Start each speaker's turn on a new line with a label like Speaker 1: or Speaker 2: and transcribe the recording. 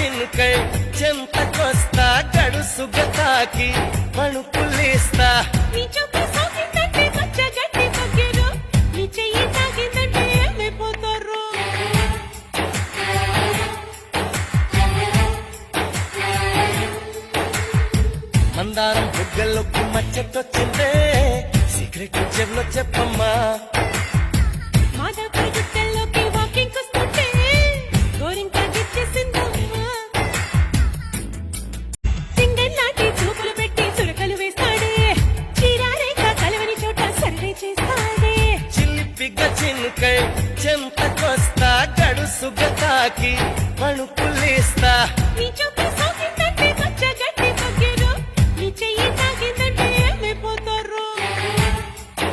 Speaker 1: చినుకై చెంతకొస్తా గడుసుగా తాకి మణుకులేస్తా
Speaker 2: నీ చూపు సోకిందంటే పచ్చగడ్డి పగ్గెరు నీ చెయ్యి తాకిందంటే ఏమైపోతారు
Speaker 1: మందారం బుగ్గల్లోకి మచ్చటొచ్చిందే సీక్రెట్ చెవిలో చెప్పమ్మా
Speaker 2: మాదాపూర్ గుట్టల్లోకి వాకింగ్ వస్తుంటే గోరింక గిచ్చేసిందమ్మా సింగల్ నాటి చూపులు పెట్టి చురకలు వేస్తాడే చీరారేఖ కలవని చోట సర్వే చేస్తాడే
Speaker 1: చిలిపిగా చినుకై చెంతకొస్తా గడుసుగా తాకి మణుకులేస్తా
Speaker 2: నీ చూపు